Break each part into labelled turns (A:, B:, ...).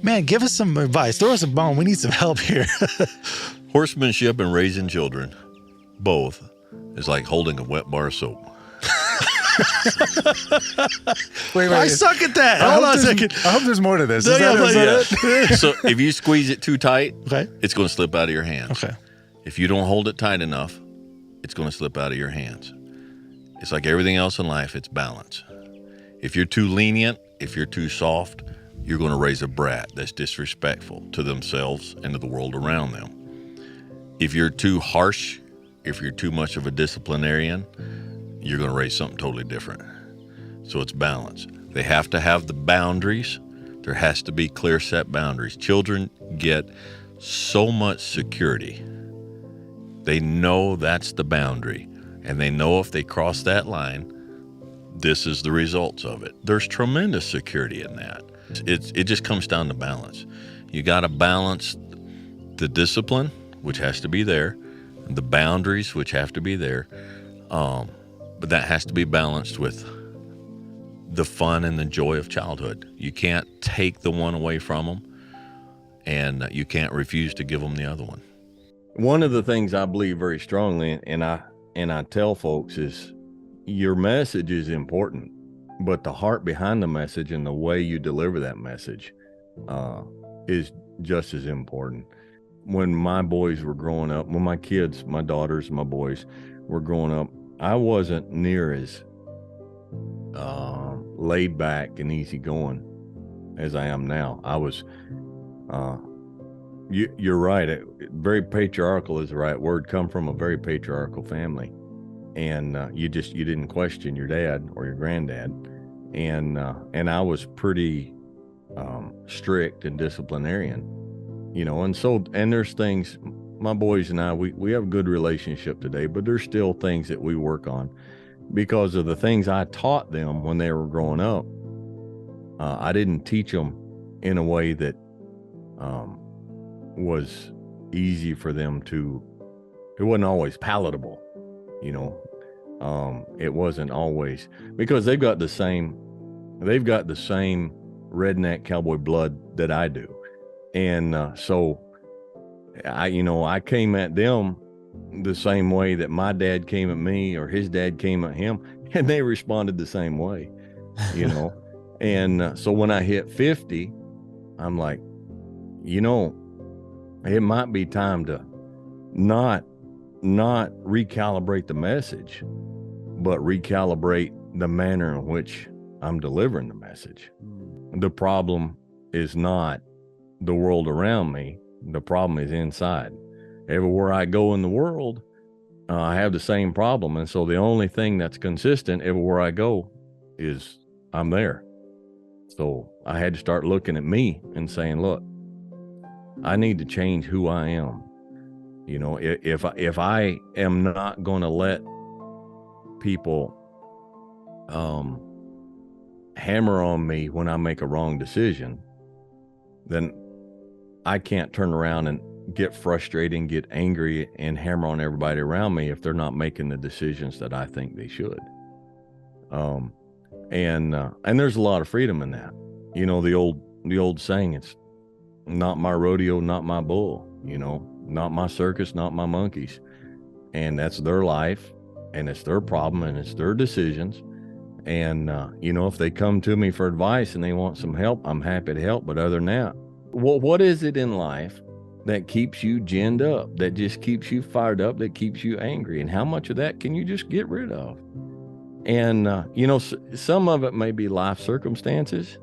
A: Man, give us some advice. Throw us a bone. We need some help here.
B: Horsemanship and raising children, both, is like holding a wet bar of soap.
C: Wait,
A: I suck at that. Hold on a second.
C: I hope there's more to this.
A: No,
C: Is
A: yeah,
C: that
A: but-
C: it?
B: So if you squeeze it too tight,
A: Okay.
B: it's going to slip out of your hands.
A: Okay.
B: If you don't hold it tight enough, it's going to slip out of your hands. It's like everything else in life, it's balance. If you're too lenient, if you're too soft, you're going to raise a brat that's disrespectful to themselves and to the world around them. If you're too harsh, if you're too much of a disciplinarian, you're going to raise something totally different. So it's balance. They have to have the boundaries. There has to be clear set boundaries. Children get so much security. They know that's the boundary, and they know if they cross that line, this is the results of it. There's tremendous security in that. It just comes down to balance. You got to balance the discipline, which has to be there, the boundaries, which have to be there, but that has to be balanced with the fun and the joy of childhood. You can't take the one away from them, and you can't refuse to give them the other one. One of the things I believe very strongly, and I tell folks, is your message is important, but the heart behind the message and the way you deliver that message is just as important. When my boys were growing up, when my kids, my daughters, my boys were growing up, I wasn't near as laid back and easygoing as I am now. I was, you're right. Very patriarchal is the right word. Come from a very patriarchal family, and you didn't question your dad or your granddad, and I was pretty strict and disciplinarian, and there's things. My boys and I, we have a good relationship today, but there's still things that we work on because of the things I taught them when they were growing up. I didn't teach them in a way that was easy for them it wasn't always palatable, it wasn't always, because they've got the same redneck cowboy blood that I do. And so I came at them the same way that my dad came at me or his dad came at him, and they responded the same way, And so when I hit 50, I'm like, it might be time to not recalibrate the message, but recalibrate the manner in which I'm delivering the message. The problem is not the world around me. The problem is inside. Everywhere I go in the world, I have the same problem. And so the only thing that's consistent everywhere I go is I'm there. So I had to start looking at me and saying, look, I need to change who I am. If I am not going to let people hammer on me when I make a wrong decision, then I can't turn around and get frustrated and get angry and hammer on everybody around me if they're not making the decisions that I think they should. And there's a lot of freedom in that. The old saying, it's not my rodeo, not my bull, not my circus, not my monkeys. And that's their life, and it's their problem, and it's their decisions. And, if they come to me for advice and they want some help, I'm happy to help. But other than that, what is it in life that keeps you ginned up, that just keeps you fired up, that keeps you angry? And how much of that can you just get rid of? And, some of it may be life circumstances.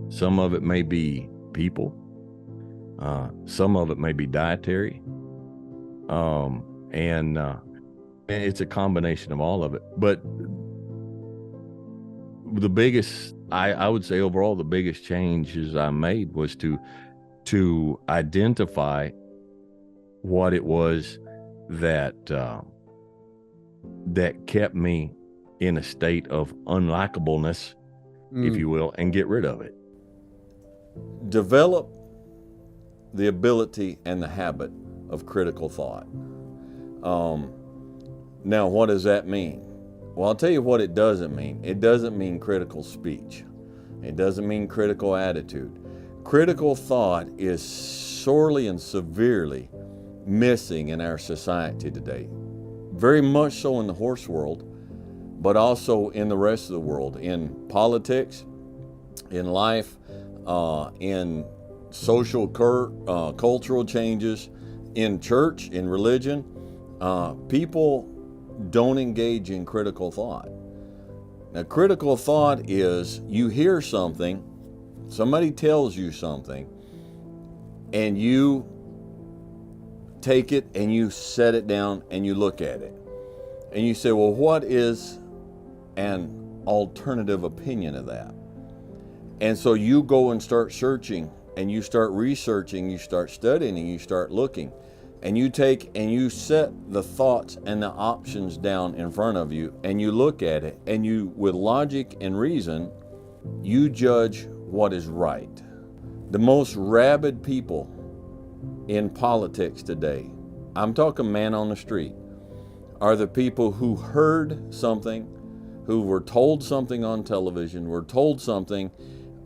B: Some of it may be people. Some of it may be dietary. And it's a combination of all of it. But the biggest, I would say overall, the biggest changes I made was to identify what it was that kept me in a state of unlikableness, if you will, and get rid of it. Develop the ability and the habit of critical thought. Now, what does that mean? Well, I'll tell you what it doesn't mean. It doesn't mean critical speech. It doesn't mean critical attitude.
D: Critical thought is sorely and severely missing in our society today. Very much so in the horse world, but also in the rest of the world, in politics, in life, in social cultural changes, in church, in religion. People don't engage in critical thought. Now, critical thought is you hear something, somebody tells you something, and you take it and you set it down and you look at it. And you say, well, what is an alternative opinion of that? And so you go and start searching and you start researching, you start studying and you start looking. And you take and you set the thoughts and the options down in front of you and you look at it and you, with logic and reason, you judge what is right. The most rabid people in politics today, I'm talking man on the street, are the people who heard something, who were told something on television, were told something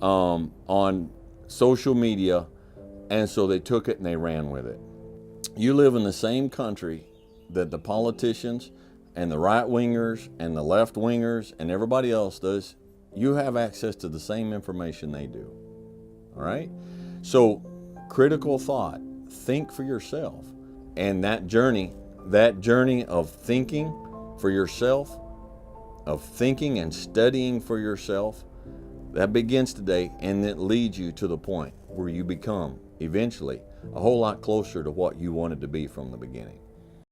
D: on social media, and so they took it and they ran with it. You live in the same country that the politicians and the right-wingers and the left-wingers and everybody else does. You have access to the same information they do, all right? So critical thought, think for yourself. And that journey of thinking for yourself, of thinking and studying for yourself, that begins today, and it leads you to the point where you become eventually a whole lot closer to what you wanted to be from the beginning.